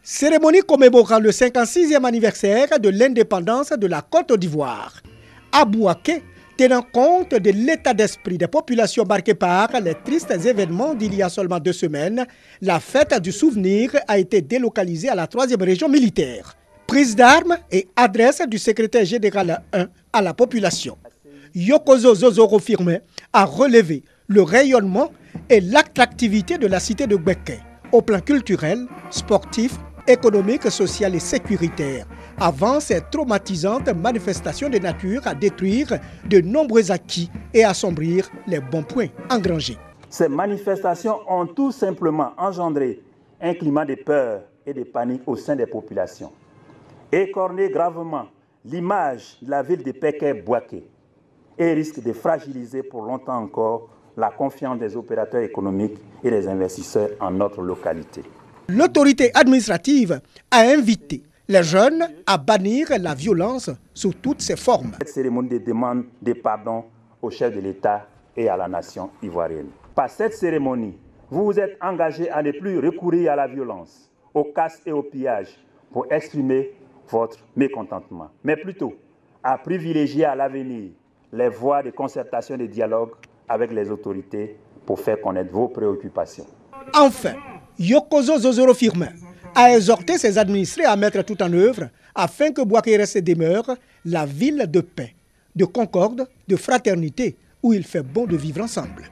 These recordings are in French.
Cérémonie commémorant le 56e anniversaire de l'indépendance de la Côte d'Ivoire. À Bouaké, tenant compte de l'état d'esprit des populations marquées par les tristes événements d'il y a seulement 2 semaines, la fête du souvenir a été délocalisée à la 3e région militaire. Prise d'armes et adresse du secrétaire général 1 à la population. Yokozo Zozoro Firmin a relevé le rayonnement et l'attractivité de la cité de Gbeke au plan culturel, sportif, économique, social et sécuritaire, avant ces traumatisantes manifestations de nature à détruire de nombreux acquis et assombrir les bons points engrangés. Ces manifestations ont tout simplement engendré un climat de peur et de panique au sein des populations, écorné gravement l'image de la ville de Péké-Bouaké et risque de fragiliser pour longtemps encore la confiance des opérateurs économiques et des investisseurs en notre localité. L'autorité administrative a invité les jeunes à bannir la violence sous toutes ses formes. Cette cérémonie de demande de pardon au chef de l'État et à la nation ivoirienne. Par cette cérémonie, vous vous êtes engagé à ne plus recourir à la violence, au casse et au pillage pour exprimer votre mécontentement, mais plutôt à privilégier à l'avenir les voies de concertation et de dialogue avec les autorités pour faire connaître vos préoccupations. Enfin, Yokozo Zozoro Firmin a exhorté ses administrés à mettre tout en œuvre afin que Bouaké reste et demeure la ville de paix, de concorde, de fraternité, où il fait bon de vivre ensemble.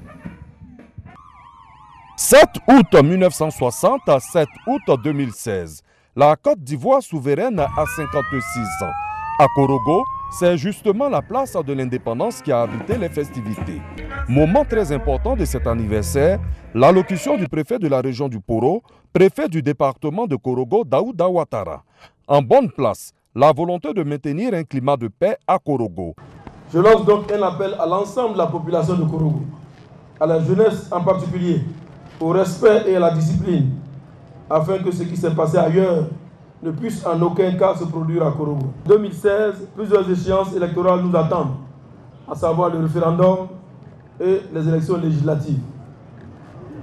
7 août 1960 à 7 août 2016, la Côte d'Ivoire souveraine a 56 ans. À Korogo, c'est justement la place de l'indépendance qui a abrité les festivités. Moment très important de cet anniversaire, l'allocution du préfet de la région du Poro, préfet du département de Korogo, Daouda Ouattara. En bonne place, la volonté de maintenir un climat de paix à Korogo. Je lance donc un appel à l'ensemble de la population de Korogo, à la jeunesse en particulier, au respect et à la discipline, afin que ce qui s'est passé ailleurs ne puisse en aucun cas se produire à Korogo. En 2016, plusieurs échéances électorales nous attendent, à savoir le référendum et les élections législatives.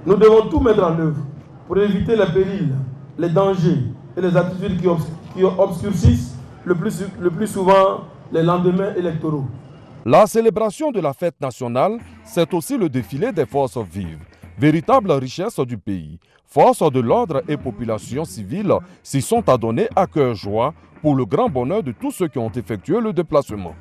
Nous devons tout mettre en œuvre pour éviter les périls, les dangers et les attitudes qui obscurcissent le plus souvent les lendemains électoraux. La célébration de la fête nationale, c'est aussi le défilé des forces vives, véritable richesse du pays. Forces de l'ordre et population civile s'y sont adonnées à cœur joie pour le grand bonheur de tous ceux qui ont effectué le déplacement.